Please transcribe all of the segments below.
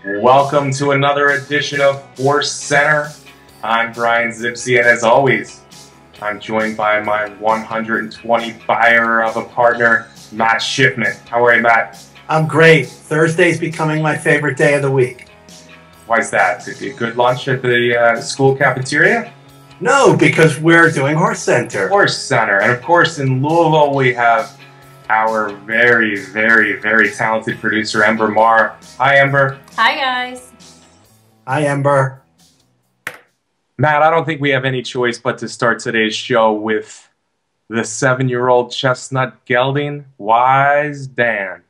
Welcome to another edition of HorseCenter. I'm Brian Zipse, and as always, I'm joined by my 120 fire of a partner, Matt Shifman. How are you, Matt? I'm great. Thursday's becoming my favorite day of the week. Why is that? A good lunch at the school cafeteria? No, because we're doing HorseCenter. HorseCenter. And of course, in Louisville, we have our very, very, very talented producer, Ember Marr. Hi, Ember. Hi, guys. Hi, Ember. Matt, I don't think we have any choice but to start today's show with the 7-year-old chestnut gelding, Wise Dan.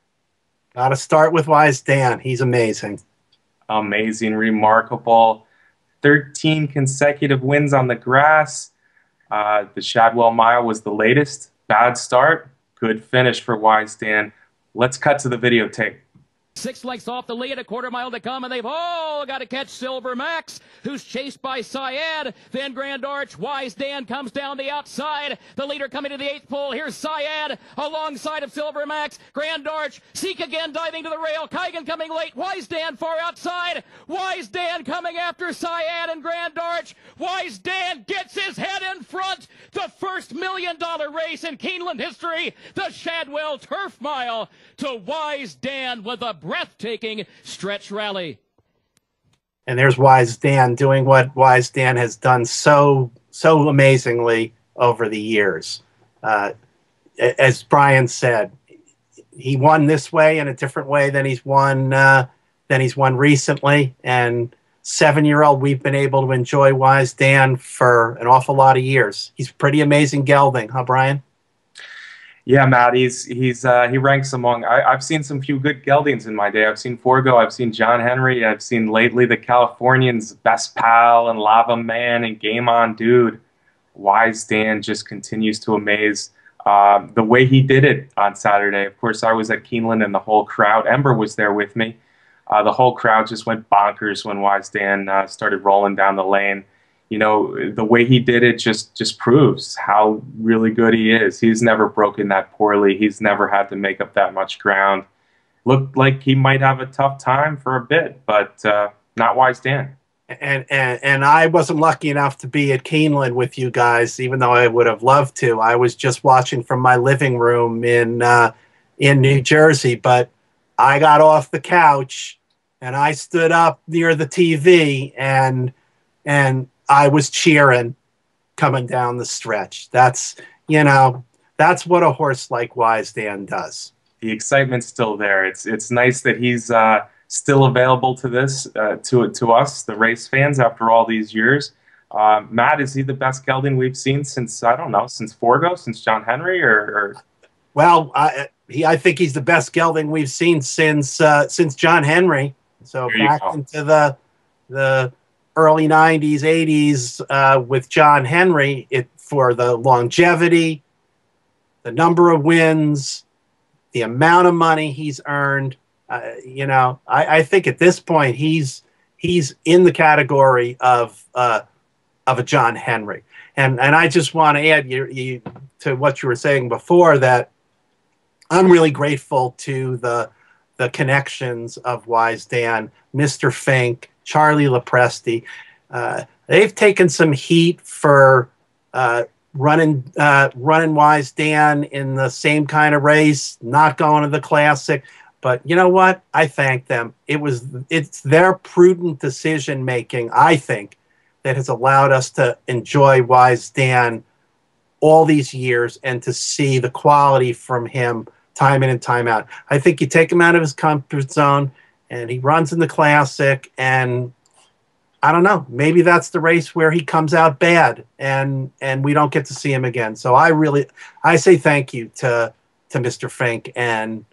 Got to start with Wise Dan. He's amazing. Amazing, remarkable. 13 consecutive wins on the grass. The Shadwell Mile was the latest. Bad start, good finish for Wise Dan. Let's cut to the videotape. 6 lengths off the lead, a quarter mile to come, and they've all got to catch Silver Max, who's chased by Syed. Then Grand Arch, Wise Dan comes down the outside. The leader coming to the 8th pole. Here's Syed alongside of Silver Max. Grand Arch, Seek again diving to the rail. Kygan coming late. Wise Dan far outside. Wise Dan coming after Syed and Grand Arch. Wise Dan gets his head in front. The first $1 million race in Keeneland history. The Shadwell Turf Mile to Wise Dan with a breathtaking stretch rally. And there's Wise Dan doing what Wise Dan has done so amazingly over the years. As Brian said, he won this way in a different way than he's won recently. And 7-year-old, we've been able to enjoy Wise Dan for an awful lot of years. He's pretty amazing gelding, huh, Brian? Yeah, Matt, he ranks among. I've seen some few good geldings in my day. I've seen Forgo, I've seen John Henry, I've seen lately the Californians, Best Pal and Lava Man and Game On Dude. Wise Dan just continues to amaze. The way he did it on Saturday. Of course, I was at Keeneland and the whole crowd. Ember was there with me. The whole crowd just went bonkers when Wise Dan started rolling down the lane. You know, the way he did it just proves how really good he is. He's never broken that poorly. He's never had to make up that much ground. Looked like he might have a tough time for a bit, but not Wise Dan. And I wasn't lucky enough to be at Keeneland with you guys, even though I would have loved to. I was just watching from my living room in New Jersey, but I got off the couch and I stood up near the TV and I was cheering coming down the stretch. That's what a horse like Wise Dan does. The excitement's still there. It's nice that he's still available to this to us, the race fans, after all these years. Matt, is he the best gelding we've seen since, I don't know, since Forgo, since John Henry, or? Well, I think he's the best gelding we've seen since John Henry. So back into the early 90s, 80s with John Henry, for the longevity, the number of wins, the amount of money he's earned. I think at this point he's in the category of a John Henry. And I just want to add to what you were saying before, that I'm really grateful to the connections of Wise Dan, Mr. Fink, Charlie Lopresti. They've taken some heat for running Wise Dan in the same kind of race, not going to the Classic. But you know what? I thank them. It's their prudent decision making, I think, that has allowed us to enjoy Wise Dan all these years and to see the quality from him time in and time out. I think you take him out of his comfort zone and he runs in the Classic, and I don't know, maybe that's the race where he comes out bad and we don't get to see him again. So I say thank you to Mr. Fink and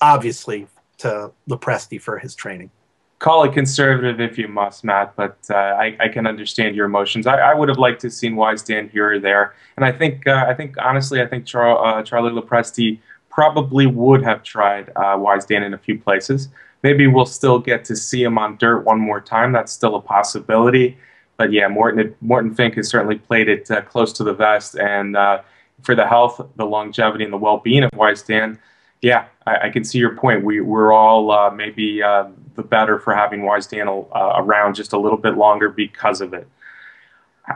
obviously to Lopresti for his training. Call it conservative if you must, Matt, but I can understand your emotions. I would have liked to have seen Wise Dan here or there, and I think honestly, Charlie Lopresti probably would have tried Wise Dan in a few places. Maybe we'll still get to see him on dirt one more time. That's still a possibility. But yeah, Morton Fink has certainly played it close to the vest, and for the health, the longevity, and the well-being of Wise Dan, yeah, I can see your point. We're all maybe the the better for having Wise Dan around just a little bit longer because of it.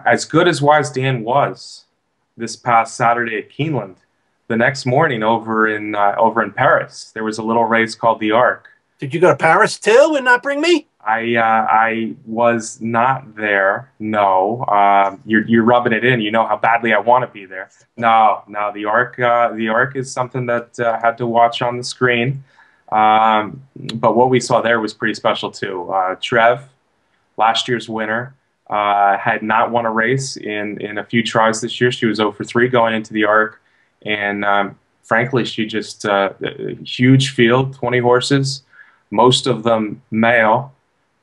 As good as Wise Dan was this past Saturday at Keeneland, the next morning over in Paris, there was a little race called the Arc. Did you go to Paris too and not bring me? I was not there. No, you're rubbing it in. You know how badly I want to be there. No, the Arc is something that had to watch on the screen. But what we saw there was pretty special too. Trev, last year's winner, had not won a race in a few tries this year. She was 0 for 3 going into the Arc, and frankly, she just huge field, 20 horses, most of them male.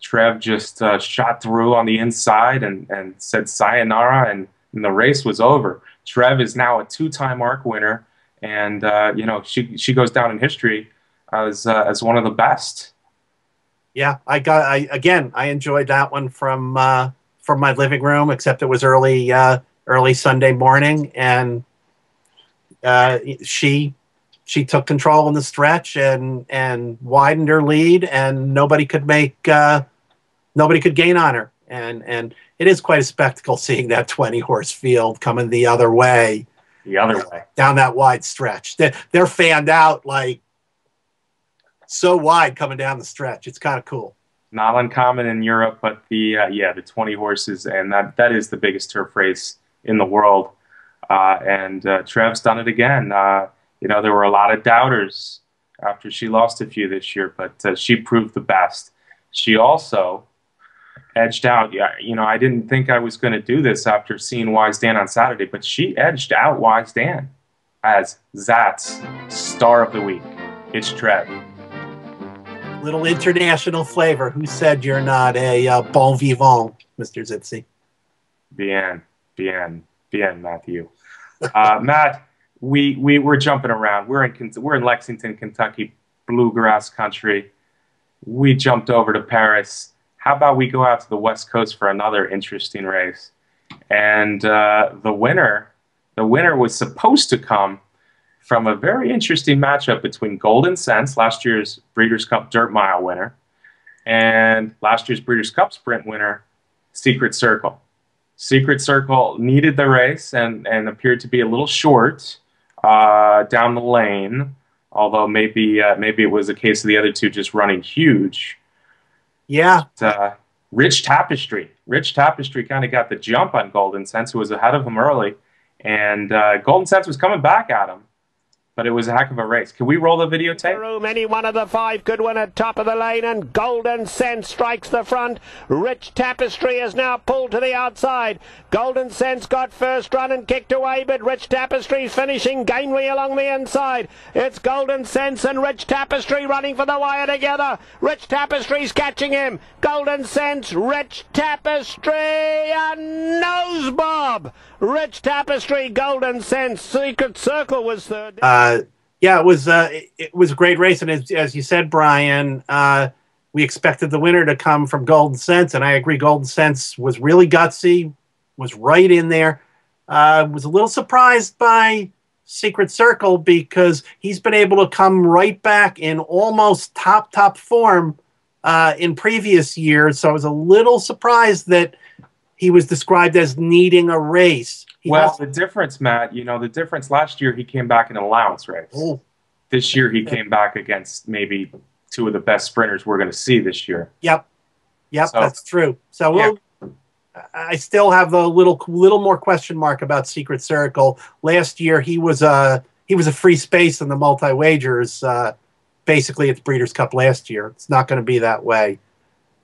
Trev just shot through on the inside and said sayonara, and the race was over. Trev is now a 2-time Arc winner, and you know, she goes down in history as one of the best. Yeah, I enjoyed that one from my living room, except it was early Sunday morning, and she took control in the stretch and widened her lead, and nobody could gain on her. And it is quite a spectacle seeing that 20-horse field coming the other way down that wide stretch. They're fanned out like so wide coming down the stretch. It's kind of cool. Not uncommon in Europe, but the 20 horses, and that is the biggest turf race in the world. And Trev's done it again. You know, there were a lot of doubters after she lost a few this year, but she proved the best. She also edged out. You know, I didn't think I was going to do this after seeing Wise Dan on Saturday, but she edged out Wise Dan as Zat's star of the week. It's Trev. Little international flavor. Who said you're not a bon vivant, Mr. Zipse? Bien, Matthew. Matt, we're jumping around. We're in Lexington, Kentucky, bluegrass country. We jumped over to Paris. How about we go out to the West Coast for another interesting race? And the winner was supposed to come from a very interesting matchup between Golden Sense, last year's Breeders' Cup Dirt Mile winner, and last year's Breeders' Cup Sprint winner, Secret Circle. Secret Circle needed the race and appeared to be a little short down the lane, although maybe it was a case of the other two just running huge. Yeah. Rich Tapestry kind of got the jump on Golden Sense, who was ahead of him early, and Golden Sense was coming back at him. But it was a heck of a race. Can we roll the videotape? Any one of the 5 could win at top of the lane, and Golden Sense strikes the front. Rich Tapestry is now pulled to the outside. Golden Sense got first run and kicked away, but Rich Tapestry's finishing gamely along the inside. It's Golden Sense and Rich Tapestry running for the wire together. Rich Tapestry's catching him. Golden Sense, Rich Tapestry, and nose bob. Rich Tapestry, Golden Sense. Secret Circle was third. Yeah, it was a great race, and as you said, Brian, we expected the winner to come from Golden Sense, and I agree. Golden Sense was really gutsy, was right in there. Was a little surprised by Secret Circle because he's been able to come right back in almost top form in previous years. So I was a little surprised that he was described as needing a race. The difference, Matt, you know, the difference last year he came back in an allowance race. Oh. This year he came back against maybe 2 of the best sprinters we're going to see this year. Yep, so, that's true. So I still have a little more question mark about Secret Circle. Last year he was a free space in the multi-wagers. Basically, it's Breeders' Cup last year. It's not going to be that way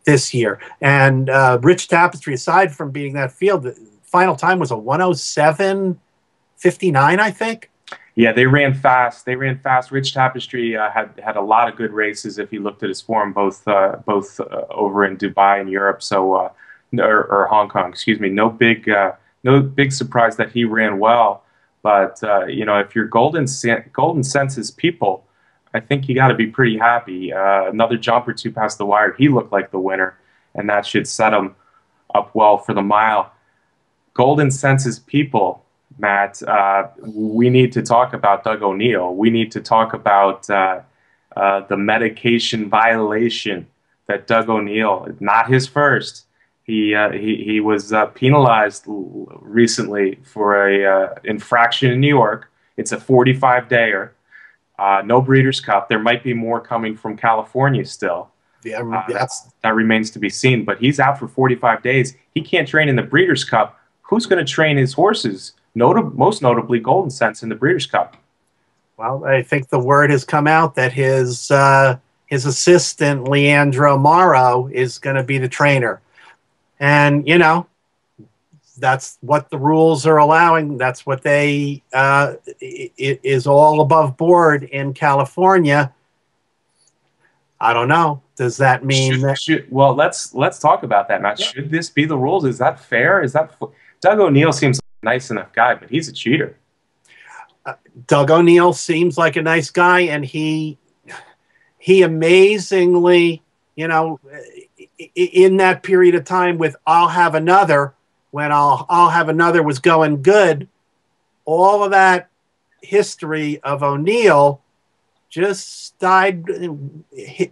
this year. And Rich Tapestry, aside from beating that field, the final time was a 107.59, I think. Yeah, they ran fast. Rich Tapestry had a lot of good races if you looked at his form, both over in Dubai and Europe, so or Hong Kong, excuse me. No big surprise that he ran well. But you know, if you're Golden Sense's people, I think you got to be pretty happy. Another jump or two past the wire, he looked like the winner, and that should set him up well for the mile. Golden Sense's people, Matt, we need to talk about Doug O'Neill. We need to talk about the medication violation that Doug O'Neill, not his first. He was penalized recently for a infraction in New York. It's a 45-dayer. No Breeders' Cup. There might be more coming from California still. Yeah, that remains to be seen. But he's out for 45 days. He can't train in the Breeders' Cup. Who's going to train his horses? Most notably, Golden Sense in the Breeders' Cup. Well, I think the word has come out that his assistant, Leandro Mauro, is going to be the trainer. And, you know, that's what the rules are allowing. That's what they it is all above board in California. I don't know. Does that mean well, let's talk about that, Matt. Yeah. Should this be the rules? Is that fair? Is that Doug O'Neill seems like a nice enough guy, but he's a cheater. Doug O'Neill seems like a nice guy, and he amazingly, you know, in that period of time with I'll Have Another, when I'll Have Another was going good, all of that history of O'Neill just died,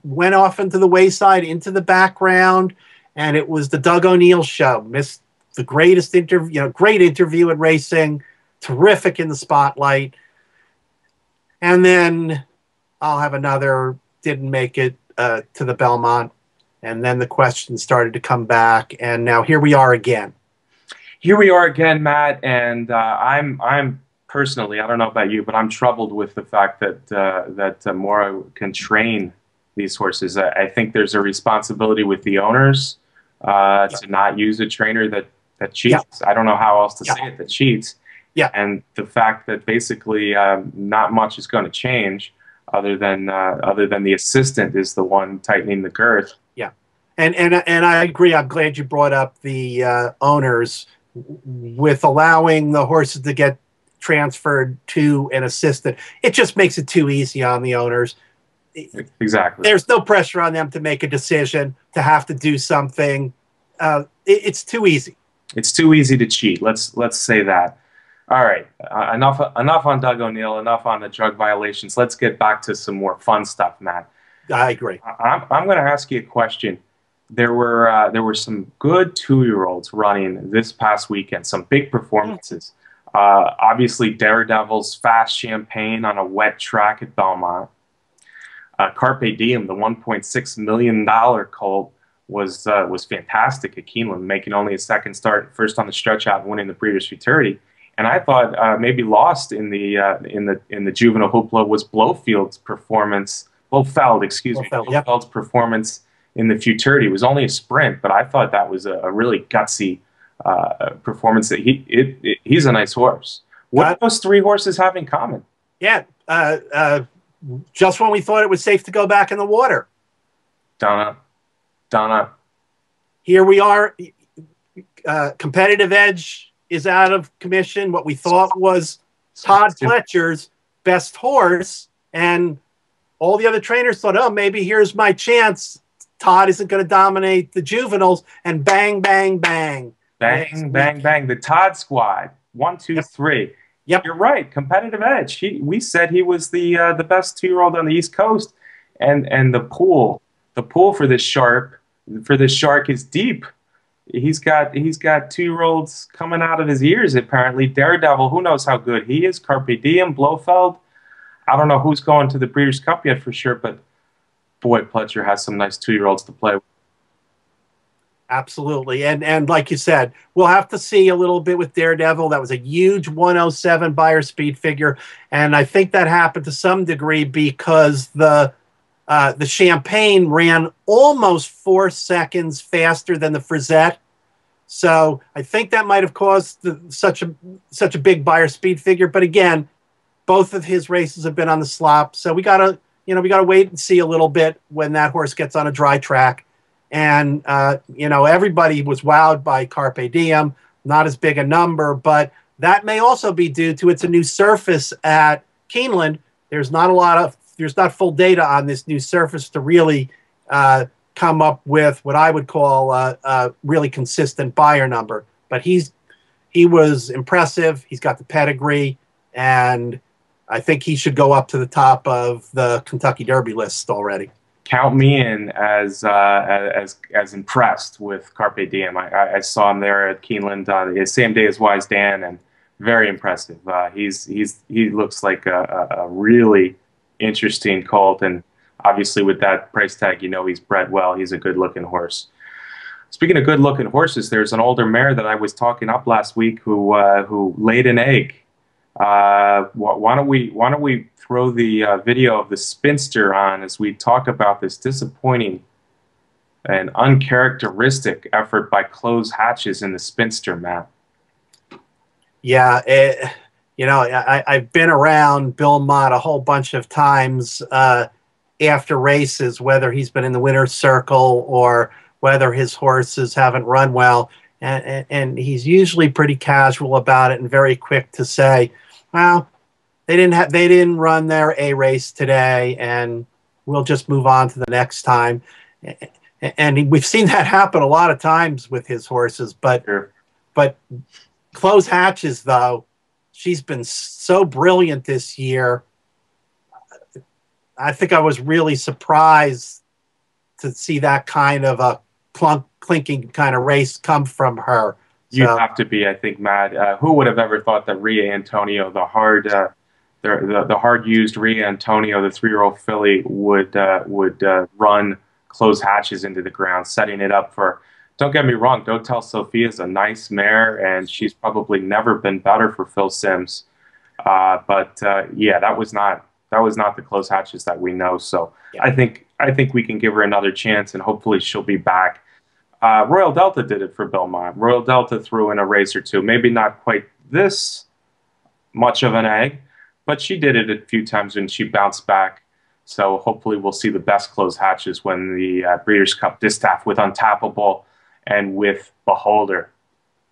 went off into the wayside, into the background, and it was the Doug O'Neill show. Missed the greatest interview, you know, great interview in racing, terrific in the spotlight. And then I'll Have Another didn't make it to the Belmont. And then the questions started to come back, and now here we are again. Here we are again, Matt, and I'm personally, I don't know about you, but I'm troubled with the fact that Mauro can train these horses. I think there's a responsibility with the owners to not use a trainer that cheats. I don't know how else to say it, that cheats. Yeah. And the fact that basically not much is going to change other than the assistant is the one tightening the girth. Yeah. And I agree. I'm glad you brought up the owners with allowing the horses to get transferred to an assistant. It just makes it too easy on the owners. Exactly. There's no pressure on them to make a decision, to have to do something. It's too easy. It's too easy to cheat. Let's say that. All right. Enough on Doug O'Neill. Enough on the drug violations. Let's get back to some more fun stuff, Matt. I agree. I'm going to ask you a question. There were some good 2-year-olds running this past weekend. Some big performances. Obviously, Daredevil's Fast Champagne on a wet track at Belmont. Carpe Diem, the $1.6 million colt, was fantastic at Keeneland, making only a second start, first on the stretch out, and winning the Breeders' Futurity. And I thought maybe lost in the juvenile hoopla was Blofeld's performance. Blofeld's performance in the Futurity. It was only a sprint, but I thought that was a really gutsy performance. That he's a nice horse. What do those 3 horses have in common? Yeah, just when we thought it was safe to go back in the water. Donna. Here we are. Competitive Edge is out of commission. What we thought was Todd Fletcher's best horse, and all the other trainers thought, oh, maybe here's my chance. Todd isn't going to dominate the juveniles, and bang, bang, bang. Bang, bang, bang. The Todd squad. 1, 2, 3. Yep. You're right. Competitive Edge. We said he was the best 2-year-old on the East Coast, and the pool for this shark is deep. He's got 2-year-olds coming out of his ears apparently. Daredevil, who knows how good he is. Carpe Diem, Blofeld. I don't know who's going to the Breeders' Cup yet for sure, but boy, Pletcher has some nice 2-year-olds to play with. Absolutely. And like you said, we'll have to see a little bit with Daredevil. That was a huge 107 buyer speed figure. And I think that happened to some degree because the Champagne ran almost 4 seconds faster than the Frisette. So I think that might have caused such a big buyer speed figure. But again, both of his races have been on the slop. So we gotta wait and see a little bit when that horse gets on a dry track. And, everybody was wowed by Carpe Diem, not as big a number, but that may also be due to it's a new surface at Keeneland. There's not full data on this new surface to really come up with what I would call a really consistent buyer number. But he was impressive. He's got the pedigree, and I think he should go up to the top of the Kentucky Derby list already. count me in as impressed with Carpe Diem. I saw him there at Keeneland the same day as Wise Dan, and very impressive. He looks like a really interesting colt, and obviously with that price tag, you know he's bred well. He's a good-looking horse. Speaking of good-looking horses, there's an older mare that I was talking up last week who laid an egg. Why don't we throw the video of the spinster on as we talk about this disappointing and uncharacteristic effort by Close Hatches in the spinster, Matt? Yeah, I've been around Bill Mott a whole bunch of times after races, whether he's been in the winner's circle or whether his horses haven't run well. And he's usually pretty casual about it and very quick to say, well, they didn't run their A race today, and we'll just move on to the next time. And we've seen that happen a lot of times with his horses. But Close Hatches, though, she's been so brilliant this year. I think I was really surprised to see that kind of a clinking kind of race come from her. You have to be, I think, Matt. Who would have ever thought that Rhea Antonio, the hard used Rhea Antonio, the 3-year-old filly, would run Close Hatches into the ground, setting it up for. Don't get me wrong. Don't Tell Sophia's a nice mare, and she's probably never been better for Phil Simms. Yeah, that was not the Close Hatches that we know. So yeah. I think we can give her another chance, and hopefully she'll be back. Royal Delta did it for Bill Mott. Royal Delta threw in a race or two, maybe not quite this much of an egg, but she did it a few times and she bounced back. So hopefully we'll see the best Close Hatches when the Breeders' Cup Distaff with Untappable and with Beholder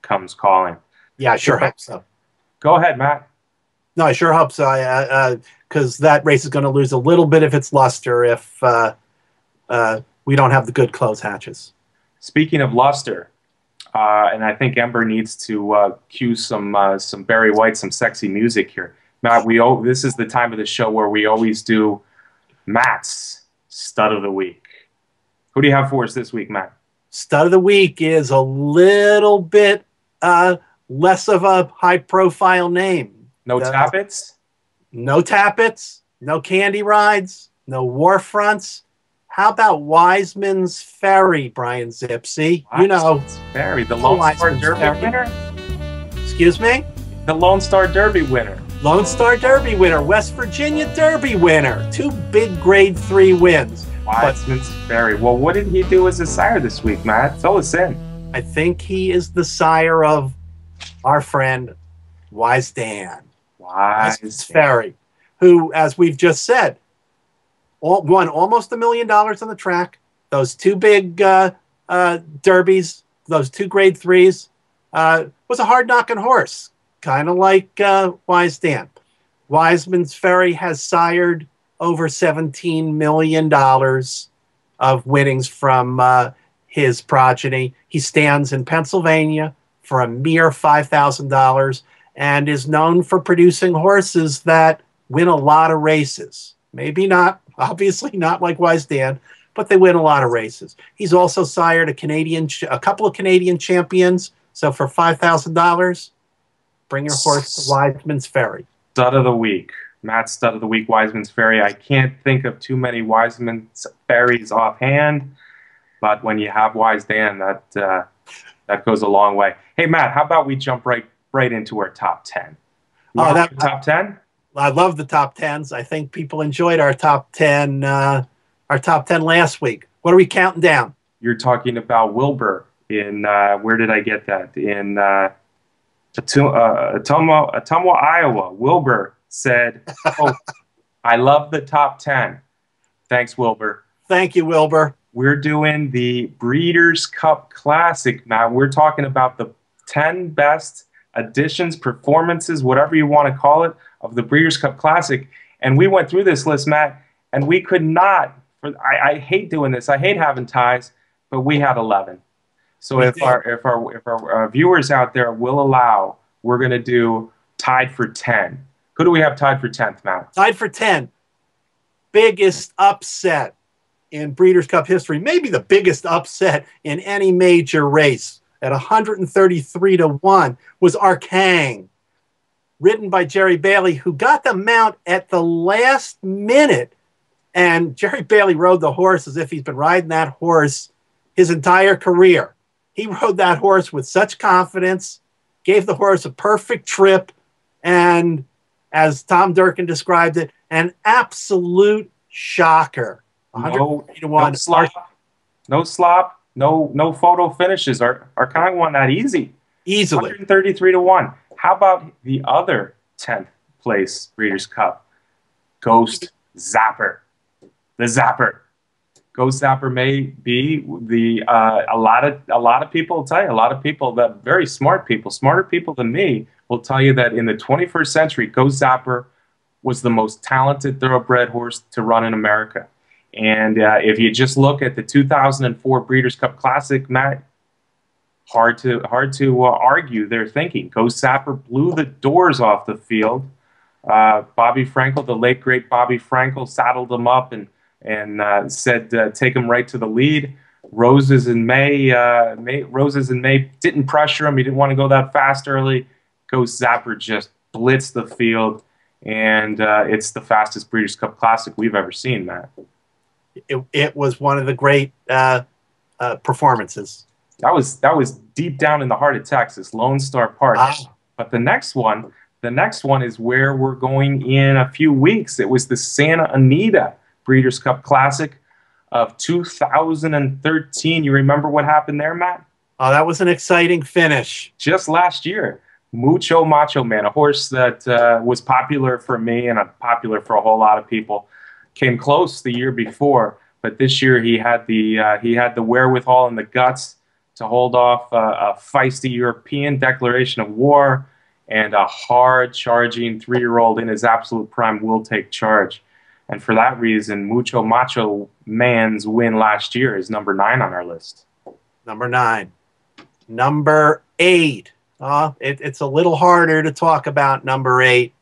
comes calling. Yeah, I sure hope so. Go ahead, Matt. No, I sure hope so. Because that race is going to lose a little bit of its luster if we don't have the good Close Hatches. Speaking of luster, and I think Ember needs to cue some Barry White, some sexy music here. Matt, this is the time of the show where we always do Matt's Stud of the Week. Who do you have for us this week, Matt? Stud of the Week is a little bit less of a high-profile name. No Tappets? No Tappets, no Candy Rides, no War Fronts. How about Wiseman's Ferry, Brian Zipse? Wiseman's Ferry, the Lone Star Derby winner? Excuse me? The Lone Star Derby winner. Lone Star Derby winner, West Virginia Derby winner. 2 big Grade 3 wins. Wiseman's Ferry. Well, what did he do as a sire this week, Matt? Fill us in. I think he is the sire of our friend Wise Dan. Wiseman's Ferry, who, as we've just said, won almost $1 million on the track. Those 2 big derbies, those 2 Grade 3s, was a hard-knocking horse, kind of like Wise Dan. Wiseman's Ferry has sired over $17 million of winnings from his progeny. He stands in Pennsylvania for a mere $5,000 and is known for producing horses that win a lot of races. Maybe not, obviously not like Wise Dan, but they win a lot of races. He's also sired a couple of Canadian champions. So for $5,000, bring your horse to Wiseman's Ferry. Stud of the Week. Matt's Stud of the Week, Wiseman's Ferry. I can't think of too many Wiseman's Ferries offhand, but when you have Wise Dan, that goes a long way. Hey, Matt, how about we jump right into our top 10? Top 10? I love the top 10s. I think people enjoyed our top 10 last week. What are we counting down? You're talking about Wilbur in where did I get that? In Ottumwa, Iowa. Wilbur said, "Oh, I love the top 10." Thanks, Wilbur. Thank you, Wilbur. We're doing the Breeders' Cup Classic, Matt. We're talking about the 10 best additions, performances, whatever you want to call it, of the Breeders' Cup Classic. And we went through this list, Matt, and we could not, I hate doing this, I hate having ties, but we had 11. So if our viewers out there will allow, we're going to do tied for 10. Who do we have tied for 10th, Matt? Tied for 10. Biggest upset in Breeders' Cup history, maybe the biggest upset in any major race at 133-1 was Arcang, ridden by Jerry Bailey, who got the mount at the last minute. And Jerry Bailey rode the horse as if he's been riding that horse his entire career. He rode that horse with such confidence, gave the horse a perfect trip, and as Tom Durkin described it, an absolute shocker. No slop, no photo finishes. Arcang won that easily. 133-1. How about the other 10th place Breeders' Cup? Ghost Zapper. The Zapper. Ghost Zapper may be the a lot of people will tell you, a lot of people, that very smart people, smarter people than me, will tell you that in the 21st century, Ghost Zapper was the most talented thoroughbred horse to run in America. And if you just look at the 2004 Breeders' Cup Classic, Matt, hard to argue their thinking. Ghost Zapper blew the doors off the field. Bobby Frankel, the late great Bobby Frankel, saddled him up and said take him right to the lead. Roses in May didn't pressure him. He didn't want to go that fast early. Ghost Zapper just blitzed the field, and it's the fastest Breeders' Cup Classic we've ever seen, Matt. It was one of the great performances. That was deep down in the heart of Texas, Lone Star Park. But the next one is where we're going in a few weeks. It was the Santa Anita Breeders' Cup Classic of 2013. You remember what happened there, Matt? Oh, that was an exciting finish. Just last year, Mucho Macho Man, a horse that was popular for me and popular for a whole lot of people, came close the year before, but this year he had the wherewithal and the guts to hold off a feisty European declaration of war, and a hard-charging 3-year-old in his absolute prime will take charge. And for that reason, Mucho Macho Man's win last year is number 9 on our list. Number 9. Number 8. It's a little harder to talk about number 8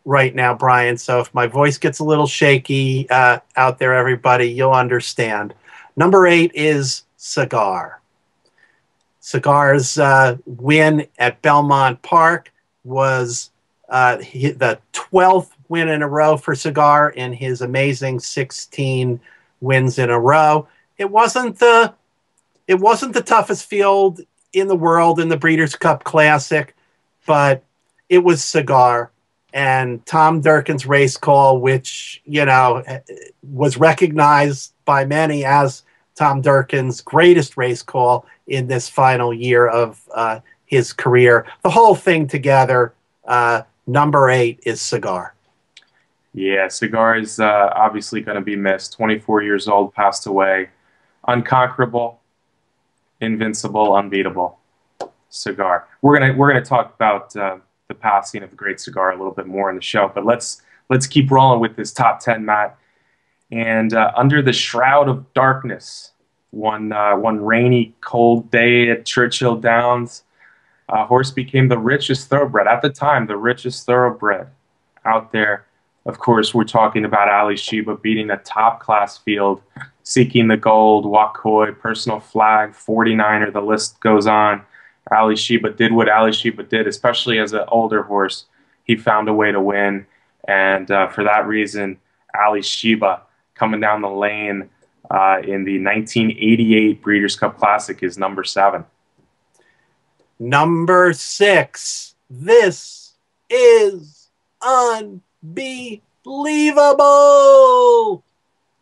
right now, Brian. So if my voice gets a little shaky out there, everybody, you'll understand. Number 8 is Cigar. Cigar's win at Belmont Park was the 12th win in a row for Cigar in his amazing 16 wins in a row. It wasn't the toughest field in the world in the Breeders' Cup Classic, but it was Cigar. And Tom Durkin's race call, which, was recognized by many as Tom Durkin's greatest race call in this final year of his career. The whole thing together, number 8 is Cigar. Yeah, Cigar is obviously going to be missed. 24 years old, passed away. Unconquerable, invincible, unbeatable. Cigar. We're gonna talk about the passing of the great Cigar a little bit more in the show, but let's keep rolling with this top 10, Matt. And under the shroud of darkness, one rainy, cold day at Churchill Downs, horse became the richest thoroughbred at the time, the richest thoroughbred out there. Of course, we're talking about Ali Sheba beating a top-class field, Seeking the Gold, Wacoy, Personal Flag, 49er, the list goes on. Ali Sheba did what Ali Sheba did, especially as an older horse. He found a way to win, and for that reason, Ali Sheba coming down the lane in the 1988 Breeders' Cup Classic is number 7. Number 6. This is unbelievable.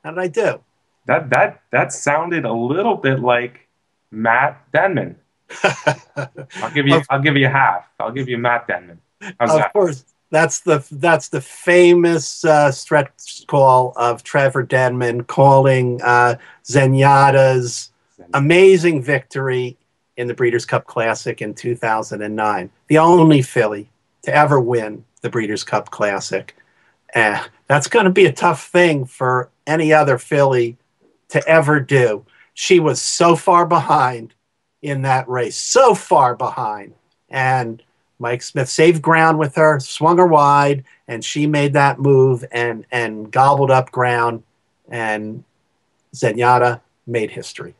How did I do? That sounded a little bit like Matt Denman. I'll give you half. I'll give you Matt Denman. How's that? Of course, that's the famous stretch call of Trevor Denman calling Zenyatta's amazing victory in the Breeders' Cup Classic in 2009. The only filly to ever win the Breeders' Cup Classic. That's going to be a tough thing for any other filly to ever do. She was so far behind in that race, so far behind. And Mike Smith saved ground with her, swung her wide, and she made that move and gobbled up ground. And Zenyatta made history.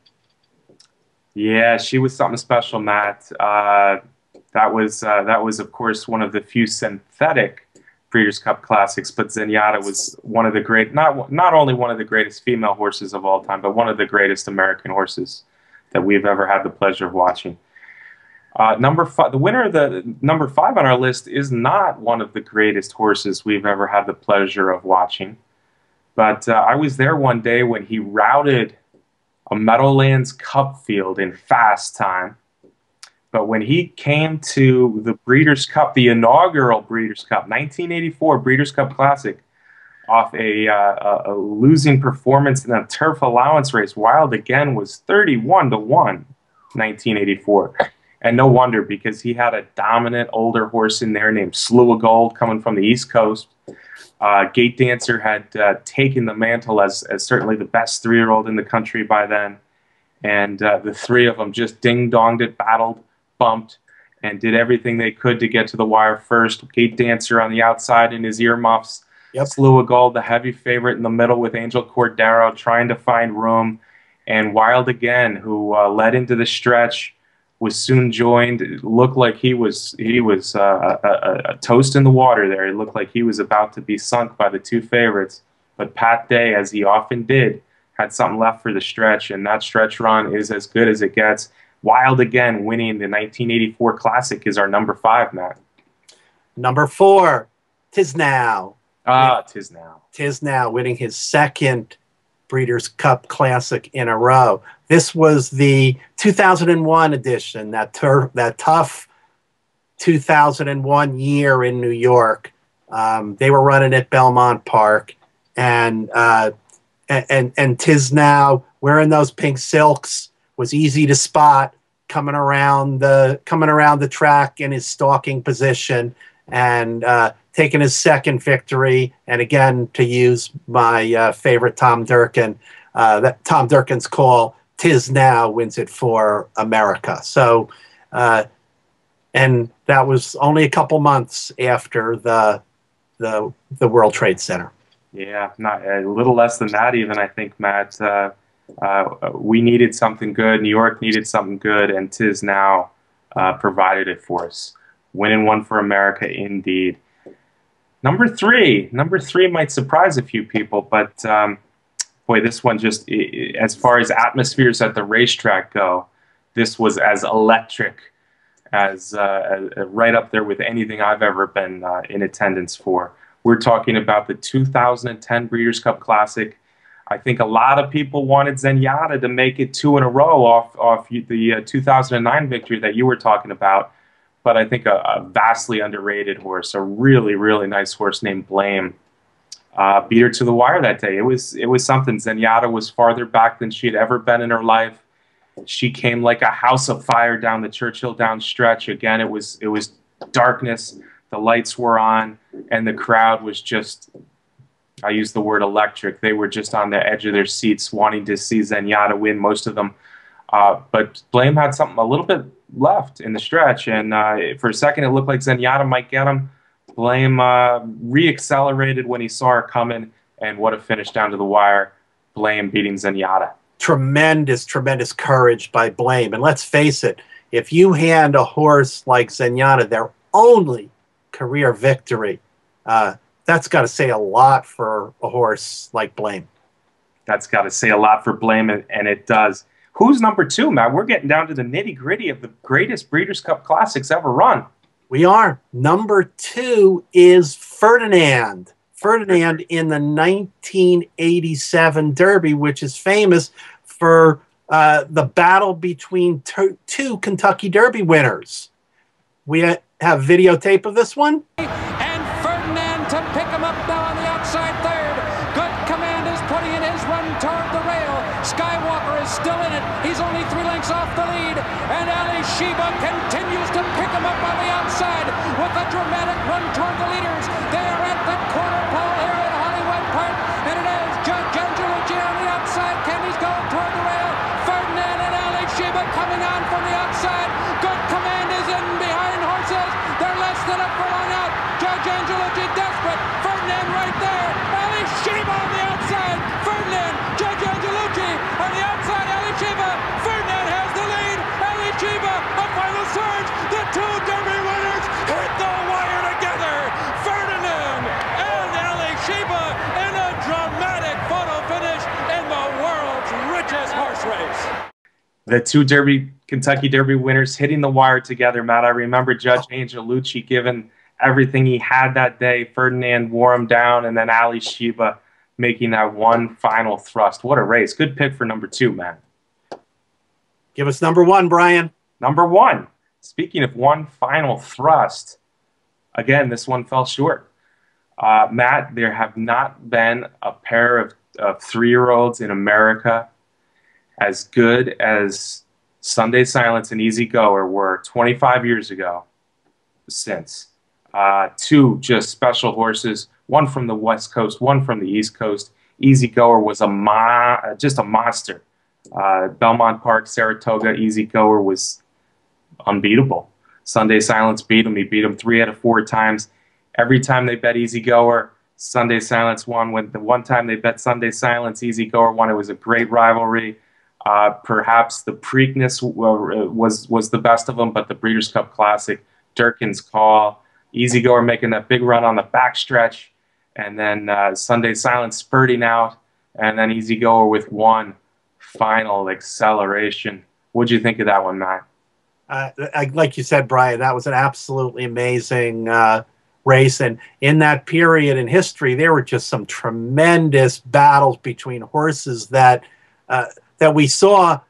Yeah, she was something special, Matt. That was, of course, one of the few synthetic Breeders' Cup Classics, but Zenyatta was one of the great, not only one of the greatest female horses of all time, but one of the greatest American horses that we've ever had the pleasure of watching. Number five, the winner of the number 5 on our list is not one of the greatest horses we've ever had the pleasure of watching, but I was there one day when he routed a Meadowlands Cup field in fast time. But when he came to the Breeders' Cup, the inaugural Breeders' Cup, 1984 Breeders' Cup Classic, off a losing performance in a turf allowance race, Wild again was 31-1, 1984. And no wonder, because he had a dominant older horse in there named Slew of Gold coming from the East Coast. Gate Dancer had taken the mantle as certainly the best 3-year-old in the country by then. And the three of them just ding-donged it, battled, bumped, and did everything they could to get to the wire first. Gate Dancer on the outside in his earmuffs. Yep. Slew of Gold, the heavy favorite, in the middle with Angel Cordero trying to find room. And Wild again, who led into the stretch, was soon joined. It looked like he was a toast in the water there. It looked like he was about to be sunk by the two favorites. But Pat Day, as he often did, had something left for the stretch, and that stretch run is as good as it gets. Wild again winning the 1984 Classic is our number 5, Matt. Number 4, Tis Now. Tis Now. Tis Now winning his 2nd Breeders' Cup Classic in a row. This was the 2001 edition, that tough 2001 year in New York. They were running at Belmont Park, and Tis Now wearing those pink silks was easy to spot coming around the track in his stalking position, and taking his 2nd victory. And again, to use my favorite Tom Durkin, Tom Durkin's call, Tis Now wins it for America. So, and that was only a couple months after the World Trade Center. Yeah, not a little less than that even, I think, Matt. We needed something good. New York needed something good, and Tis Now provided it for us. Winning one for America, indeed. Number 3 might surprise a few people, but boy, this one just, as far as atmospheres at the racetrack go, this was as electric as right up there with anything I've ever been in attendance for. We're talking about the 2010 Breeders' Cup Classic. I think a lot of people wanted Zenyatta to make it 2 in a row off the 2009 victory that you were talking about. But I think a vastly underrated horse, a really, really nice horse named Blame, beat her to the wire that day. It was something. Zenyatta was farther back than she had ever been in her life. She came like a house of fire down the Churchill Downs stretch. Again, it was darkness. The lights were on, and the crowd was just, I use the word electric. They were just on the edge of their seats wanting to see Zenyatta win, most of them. But Blame had something a little bit left in the stretch, and for a second it looked like Zenyatta might get him. Blame re-accelerated when he saw her coming, and what a finish down to the wire. Blame beating Zenyatta. Tremendous, tremendous courage by Blame. And let's face it, if you hand a horse like Zenyatta their only career victory, that's got to say a lot for a horse like Blame. That's got to say a lot for Blame, and it does. Who's number 2, Matt? We're getting down to the nitty-gritty of the greatest Breeders' Cup Classics ever run. We are. Number 2 is Ferdinand. Ferdinand in the 1987 Derby, which is famous for the battle between two Kentucky Derby winners. We have videotape of this one. And Ferdinand to pick him up now on the outside third. Good Command is putting in his run toward the rail. Skywalker is still in it. He's only 3 lengths off the lead. And Ali Sheba continues to pick him up on the outside with a dramatic run toward the leaders. They are at the quarter pole here at Hollywood Park. And it is Judge Angelucci on the outside. Kenny's going toward the rail. Ferdinand and Ali Sheba coming on from the outside. Good Command is in behind horses. They're less than a furlong out. Judge Angelucci desperate. Ferdinand right there. Ali Sheba on the outside. Ferdinand, Judge Angelucci The two Kentucky Derby winners hitting the wire together, Matt. I remember Judge Angelucci giving everything he had that day. Ferdinand wore him down, and then Ali Sheba making that one final thrust. What a race. Good pick for number 2, man. Give us number 1, Brian. Number 1. Speaking of one final thrust, again, this one fell short. Matt, there have not been a pair of 3-year-olds in America as good as Sunday Silence and Easy Goer were 25 years ago since. 2 just special horses, one from the West Coast, one from the East Coast. Easy Goer was just a monster. Belmont Park, Saratoga, Easy Goer was unbeatable. Sunday Silence beat him. He beat him 3 out of 4 times. Every time they bet Easy Goer, Sunday Silence won. When the one time they bet Sunday Silence, Easy Goer won. It was a great rivalry. Perhaps the Preakness was the best of them, but the Breeders' Cup Classic, Durkin's Call, Easy Goer making that big run on the backstretch, and then Sunday Silence spurting out, and then Easy Goer with one final acceleration. What'd you think of that one, Matt? Like you said, Brian, that was an absolutely amazing race. And in that period in history, there were just some tremendous battles between horses that we saw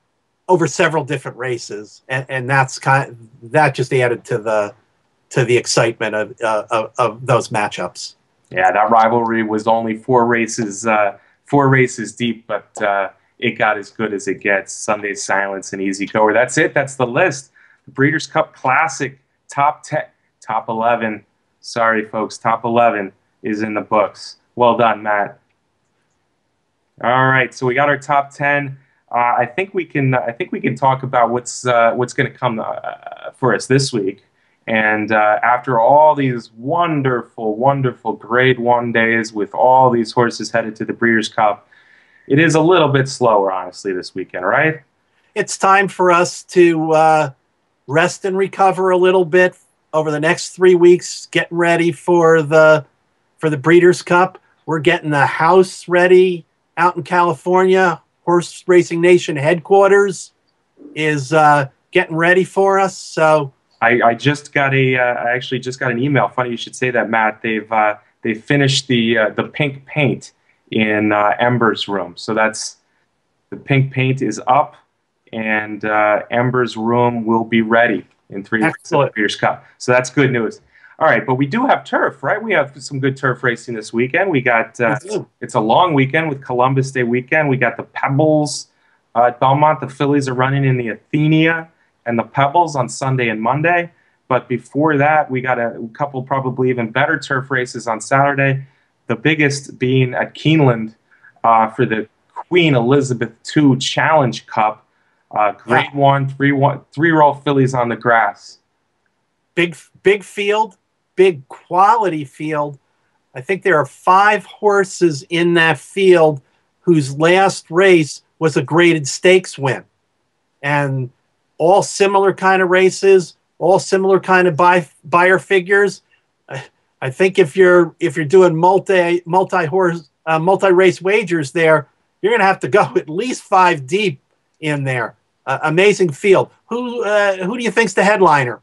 over several different races, and that just added to the excitement of those matchups. Yeah, that rivalry was only 4 races deep, but it got as good as it gets. Sunday Silence and Easy Goer. That's it. That's the list. The Breeders' Cup Classic top 10, top 11. Sorry, folks, top 11 is in the books. Well done, Matt. All right, so we got our top 10. I think we can talk about what's going to come for us this week. And after all these wonderful, wonderful Grade 1 days with all these horses headed to the Breeders' Cup, it is a little bit slower, honestly, this weekend, right? It's time for us to rest and recover a little bit over the next 3 weeks, getting ready for the Breeders' Cup. We're getting the house ready out in California. Horse Racing Nation headquarters is getting ready for us. So I actually just got an email. Funny you should say that, Matt. They've finished the pink paint in Ember's room. So the pink paint is up, and Ember's room will be ready in 3 weeks at the Breeders' Cup. So that's good news. All right, but we do have turf, right? We have some good turf racing this weekend. We got it's a long weekend with Columbus Day weekend. We got the Pebbles at Belmont. The fillies are running in the Athenia and the Pebbles on Sunday and Monday. But before that, we got a couple probably even better turf races on Saturday. The biggest being at Keeneland for the Queen Elizabeth II Challenge Cup. Grade 1, 3-year-old fillies on the grass. Big field, big quality field. I think there are 5 horses in that field whose last race was a graded stakes win. And all similar kind of races, all similar kind of buyer figures. I think if you're doing multi-race wagers there, you're going to have to go at least 5 deep in there. Amazing field. Who do you think's the headliner?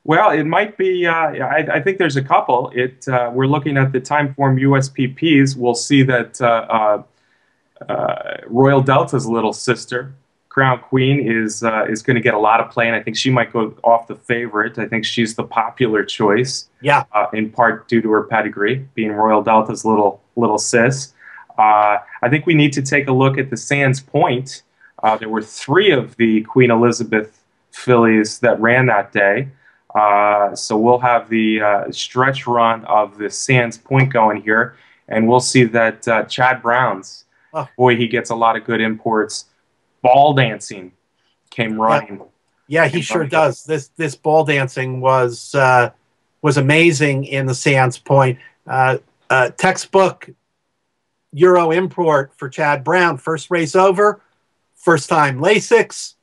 Well, it might be. I think there's a couple. We're looking at the Timeform USPPs. We'll see that Royal Delta's little sister, Crown Queen, is going to get a lot of play, and I think she might go off the favorite. I think she's the popular choice. Yeah. In part due to her pedigree, being Royal Delta's little sis. I think we need to take a look at the Sands Point. There were 3 of the Queen Elizabeth fillies that ran that day. So we'll have the stretch run of the Sands Point going here, and we'll see that Chad Brown's, boy, he gets a lot of good imports. Ball dancing came running. Yeah, he sure does. This ball dancing was amazing in the Sands Point. Textbook Euro import for Chad Brown. First race over, first time Lasix,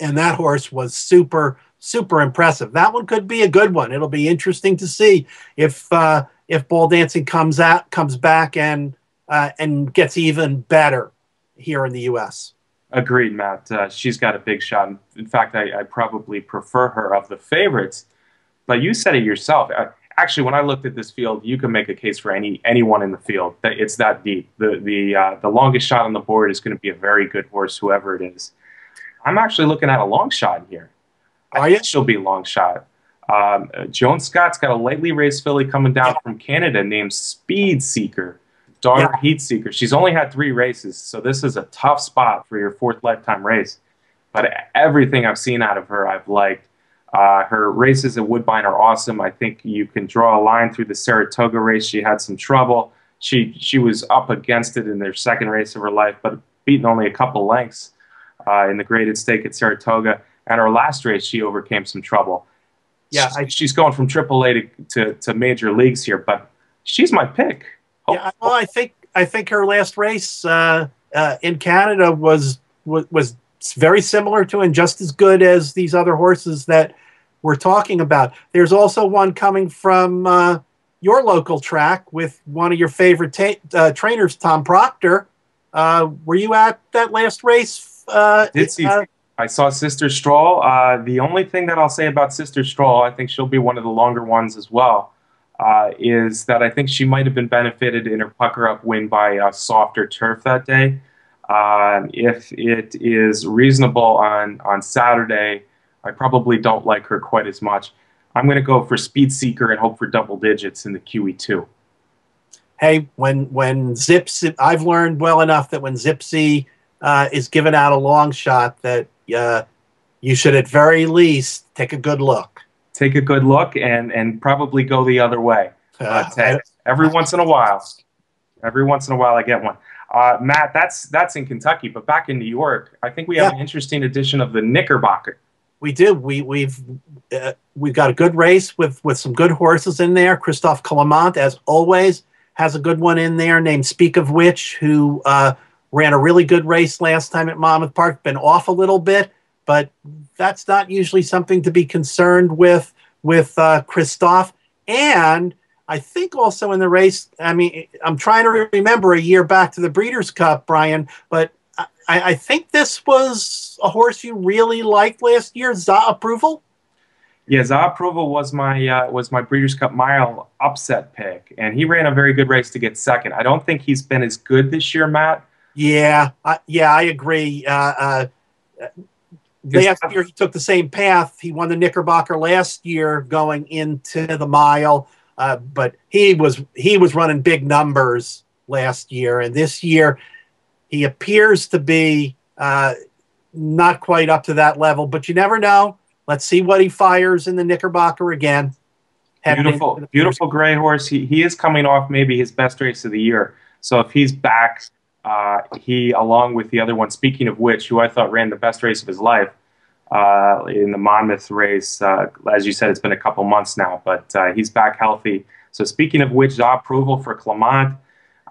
and that horse was super impressive. That one could be a good one. It'll be interesting to see if ball dancing comes back and gets even better here in the U.S. Agreed, Matt. She's got a big shot. In fact, I probably prefer her of the favorites. But you said it yourself. Actually, when I looked at this field, you can make a case for anyone in the field. That it's that deep. The longest shot on the board is going to be a very good horse, whoever it is. I'm actually looking at a long shot here. I think she'll be a long shot. Joan Scott's got a lightly raced filly coming down from Canada named Speed Seeker, daughter Heat Seeker. She's only had 3 races, so this is a tough spot for your 4th lifetime race. But everything I've seen out of her, I've liked. Her races at Woodbine are awesome. I think you can draw a line through the Saratoga race. She had some trouble. She was up against it in their 2nd race of her life, but beaten only a couple lengths in the graded stake at Saratoga. And her last race, she overcame some trouble. Yeah, she's going from AAA to major leagues here, but she's my pick. Yeah, well, I think her last race in Canada was very similar to and just as good as these other horses that we're talking about. There's also one coming from your local track with one of your favorite trainers, Tom Proctor. Were you at that last race? I saw Sister Stroll. The only thing that I'll say about Sister Stroll, I think she'll be one of the longer ones as well, is that I think she might have been benefited in her pucker-up win by a softer turf that day. If it is reasonable on Saturday, I probably don't like her quite as much. I'm going to go for Speed Seeker and hope for double digits in the QE2. Hey, when Zipse, I've learned well enough that when Zipse is giving out a long shot, that you should at very least take a good look. Take a good look and probably go the other way. Every once in a while I get one. Matt, that's in Kentucky, but back in New York, I think we have an interesting edition of the Knickerbocker. We do. We've got a good race with some good horses in there. Christophe Clement, as always, has a good one in there named Speak of Which, who ran a really good race last time at Monmouth Park. Been off a little bit, but that's not usually something to be concerned with Christophe. And I think also in the race, I mean, I'm trying to remember a year back to the Breeders' Cup, Brian, but I think this was a horse you really liked last year, Za Approval. Yeah, Za Approval was my Breeders' Cup Mile upset pick, and he ran a very good race to get 2nd. I don't think he's been as good this year, Matt. Yeah, I agree. Last year he took the same path. He won the Knickerbocker last year going into the mile, but he was running big numbers last year, and this year he appears to be not quite up to that level. But you never know. Let's see what he fires in the Knickerbocker again. Beautiful gray horse. He is coming off maybe his best race of the year. So if he's back, he, along with the other one, Speaking of Which, who I thought ran the best race of his life in the Monmouth race. As you said, it's been a couple months now, but he's back healthy. So Speaking of Which, Za Approval for Clement.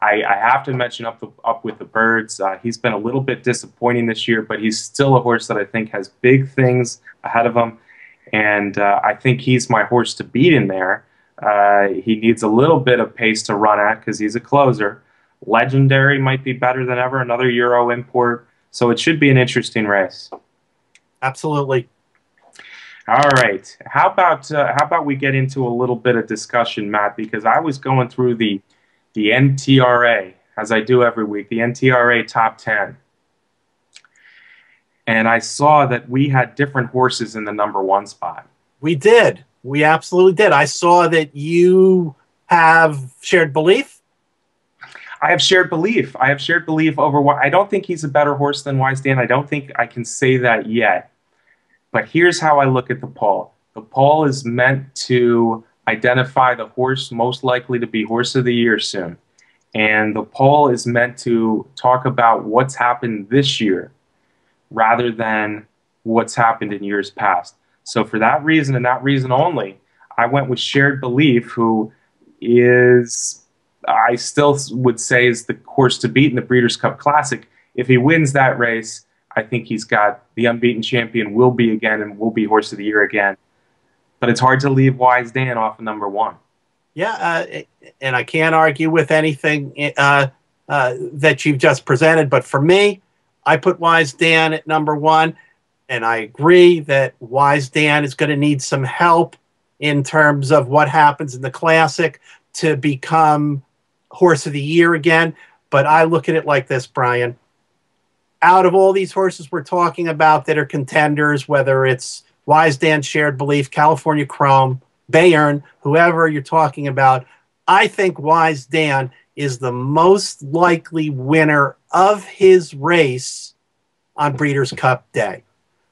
I have to mention Up with the Birds. He's been a little bit disappointing this year, but he's still a horse that I think has big things ahead of him. And I think he's my horse to beat in there. He needs a little bit of pace to run at because he's a closer. Legendary might be better than ever, another Euro import. So it should be an interesting race. Absolutely. All right. How about we get into a little bit of discussion, Matt? Because I was going through the NTRA, as I do every week, the NTRA Top 10. And I saw that we had different horses in the #1 spot. We did. We absolutely did. I saw that you have Shared Belief. I have Shared Belief. I have Shared Belief over. I don't think he's a better horse than Wise Dan. I don't think I can say that yet. But here's how I look at the poll. The poll is meant to identify the horse most likely to be Horse of the Year soon. And the poll is meant to talk about what's happened this year rather than what's happened in years past. So for that reason and that reason only, I went with Shared Belief, who is, I still would say, is the horse to beat in the Breeders' Cup Classic. If he wins that race, I think he's got the unbeaten champion, will be again, and will be Horse of the Year again. But it's hard to leave Wise Dan off of #1. Yeah, and I can't argue with anything that you've just presented. But for me, I put Wise Dan at number 1, and I agree that Wise Dan is going to need some help in terms of what happens in the Classic to become Horse of the Year again. But I look at it like this, Brian. Out of all these horses we're talking about that are contenders, whether it's Wise Dan, Shared Belief, California Chrome, Bayern, whoever you're talking about, I think Wise Dan is the most likely winner of his race on Breeders' Cup Day.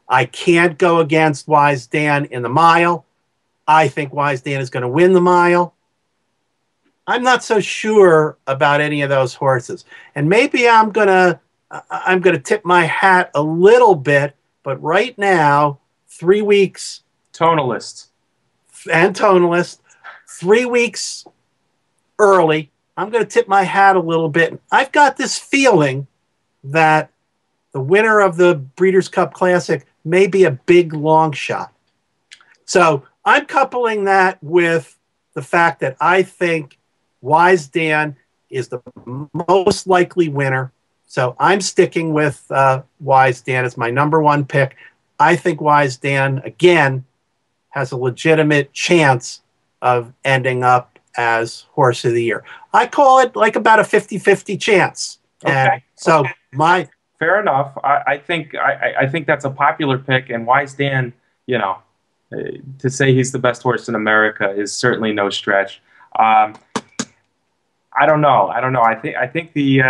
I can't go against Wise Dan in the mile. I think Wise Dan is going to win the mile. I'm not so sure about any of those horses. And maybe I'm going to tip my hat a little bit, but right now, 3 weeks. Tonalist. And Tonalist. 3 weeks early. I'm going to tip my hat a little bit. I've got this feeling that the winner of the Breeders' Cup Classic may be a big long shot. So I'm coupling that with the fact that I think Wise Dan is the most likely winner. So I'm sticking with Wise Dan as my number 1 pick. I think Wise Dan, again, has a legitimate chance of ending up as Horse of the Year. I call it like about a 50-50 chance. Okay. And so okay. Fair enough. I think that's a popular pick, and Wise Dan, you know, to say he's the best horse in America is certainly no stretch. I don't know. I think the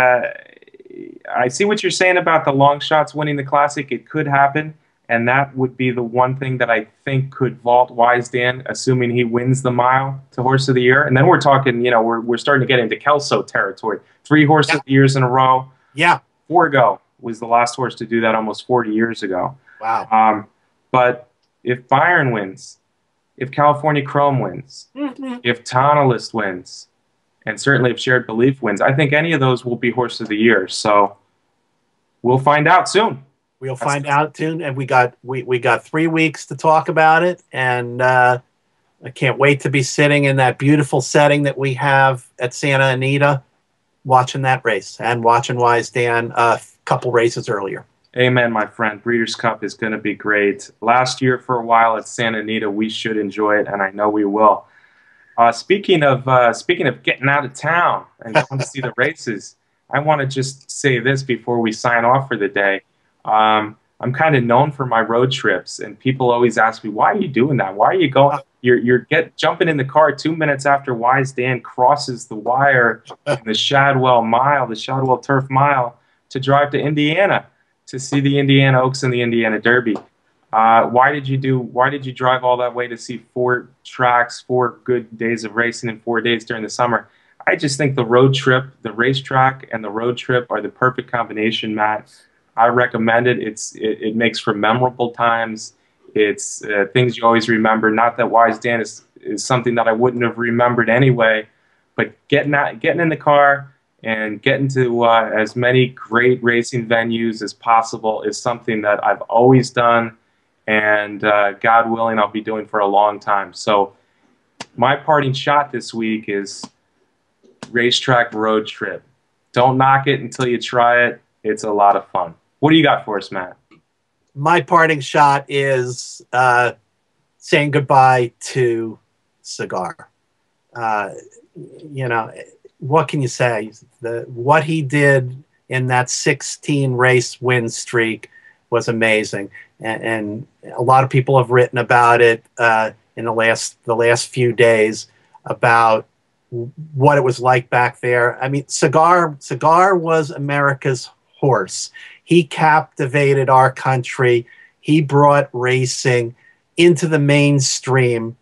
I see what you're saying about the long shots winning the Classic. It could happen, and that would be the one thing that I think could vault Wise Dan, assuming he wins the mile, to Horse of the Year. And then we're talking, you know, we're starting to get into Kelso territory. 3 Horse of the Years in a row. Yeah. Forgo was the last horse to do that almost 40 years ago. Wow. But if Bayern wins, if California Chrome wins, if Tonalist wins, and certainly if Shared Belief wins, I think any of those will be Horse of the Year. So we'll find out soon. We'll find out soon, and we got 3 weeks to talk about it, and I can't wait to be sitting in that beautiful setting that we have at Santa Anita, watching that race and watching Wise Dan a couple races earlier. Amen, my friend. Breeders' Cup is going to be great. Last year, for a while at Santa Anita, we should enjoy it, and I know we will. Speaking of getting out of town and going to see the races, I want to just say this before we sign off for the day. I'm kind of known for my road trips, and people always ask me, "Why are you doing that? Why are you going? You're jumping in the car 2 minutes after Wise Dan crosses the wire in the Shadwell mile, the Shadwell Turf Mile, to drive to Indiana to see the Indiana Oaks and the Indiana Derby. Why did you drive all that way to see 4 tracks, 4 good days of racing in 4 days during the summer?" I just think the road trip, the racetrack, and the road trip are the perfect combination, Matt. I recommend it. It makes for memorable times. It's things you always remember. Not that Wise Dan is something that I wouldn't have remembered anyway, but getting in the car and getting to as many great racing venues as possible is something that I've always done, and God willing, I'll be doing for a long time. So my parting shot this week is racetrack road trip. Don't knock it until you try it. It's a lot of fun. What do you got for us, Matt? My parting shot is saying goodbye to Cigar. You know, what can you say? What he did in that 16 race win streak was amazing, and a lot of people have written about it in the last few days about what it was like back there. I mean, Cigar was America's horse. He captivated our country. He brought racing into the mainstream.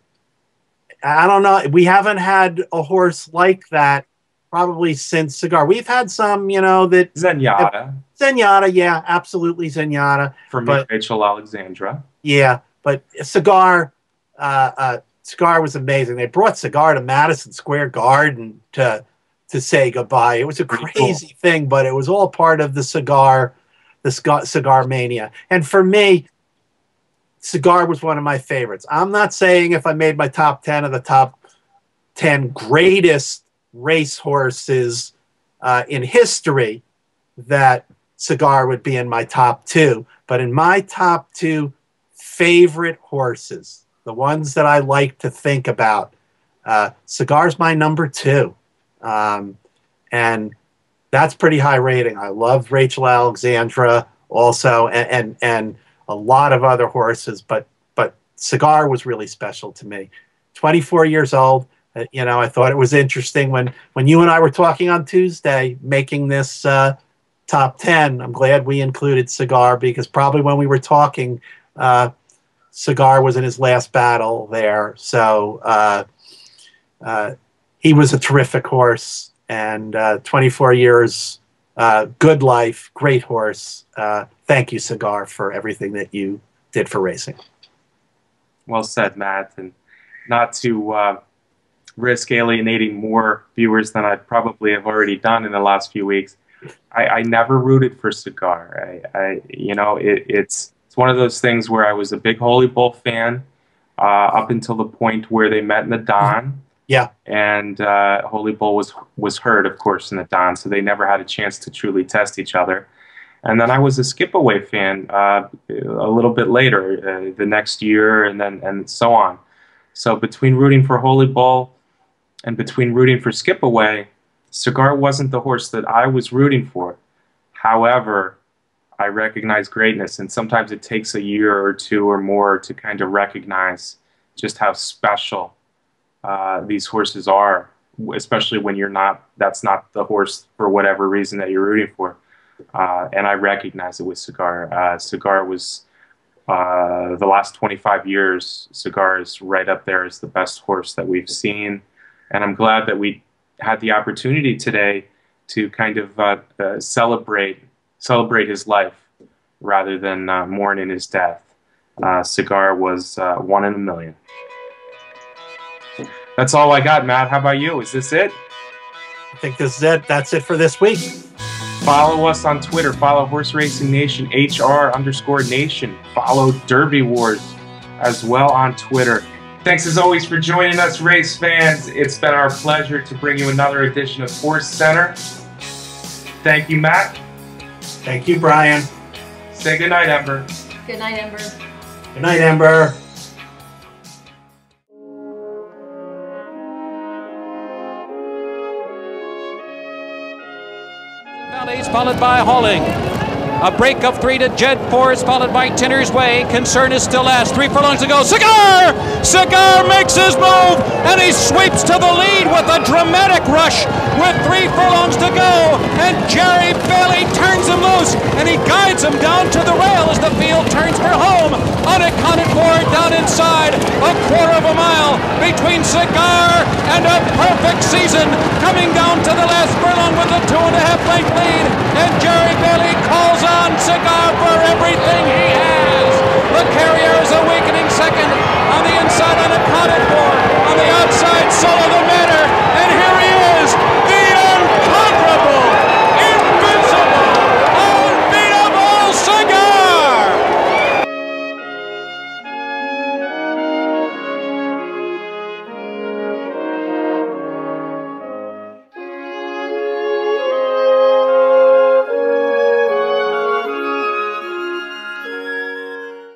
I don't know. We haven't had a horse like that probably since Cigar. We've had some, you know, that Zenyatta, yeah, absolutely Zenyatta. For me, Rachel Alexandra. Yeah, but Cigar was amazing. They brought Cigar to Madison Square Garden to say goodbye. It was a crazy thing, but it was all part of the cigar mania. And for me, Cigar was one of my favorites. I'm not saying if I made my top 10 of the top 10 greatest racehorses in history that Cigar would be in my top 2. But in my top 2 favorite horses, the ones that I like to think about, Cigar's my number 2. And that's pretty high rating. I love Rachel Alexandra also, and a lot of other horses, but Cigar was really special to me. 24 years old. You know, I thought it was interesting when you and I were talking on Tuesday, making this top 10. I'm glad we included Cigar, because probably when we were talking, Cigar was in his last battle there. So he was a terrific horse, and 24 years, good life, great horse. Thank you, Cigar, for everything that you did for racing. Well said, Matt. And not to risk alienating more viewers than I probably have already done in the last few weeks, I never rooted for Cigar. You know, it's one of those things where I was a big Holy Bull fan up until the point where they met in the Don. Yeah. And Holy Bull was hurt, of course, in the Don, so they never had a chance to truly test each other. And then I was a Skip Away fan a little bit later, the next year, and so on. So between rooting for Holy Bull and between rooting for Skip Away, Cigar wasn't the horse that I was rooting for. However, I recognize greatness, and sometimes it takes a year or 2 or more to kind of recognize just how special these horses are, especially when that's not the horse for whatever reason that you're rooting for. And I recognize it with Cigar. Cigar was, the last 25 years, Cigar is right up there as the best horse that we've seen. And I'm glad that we had the opportunity today to kind of celebrate his life rather than mourn his death. Cigar was 1 in a million. That's all I got, Matt. How about you? Is this it? I think this is it. That's it for this week. Follow us on Twitter. Follow Horse Racing Nation, HR_Nation. Follow Derby Wars as well on Twitter. Thanks as always for joining us, race fans. It's been our pleasure to bring you another edition of Horse Center. Thank you, Matt. Thank you, Brian. Say goodnight, Ember. Good night, Ember. Good night, Ember. Valley's followed by Halling. A break of 3 to Jed Force, followed by Tinner's Way. Concern is still last. 3 furlongs to go. Cigar! Cigar makes his move, and he sweeps to the lead with a dramatic rush with 3 furlongs to go. And Jerry Bailey turns him loose, and he guides him down to the rail as the field turns for home. Unaccounted for down inside, a 1/4 mile between Cigar and a perfect season. Coming down to the last furlong with a 2.5 length lead, and Jerry Bailey calls on Cigar for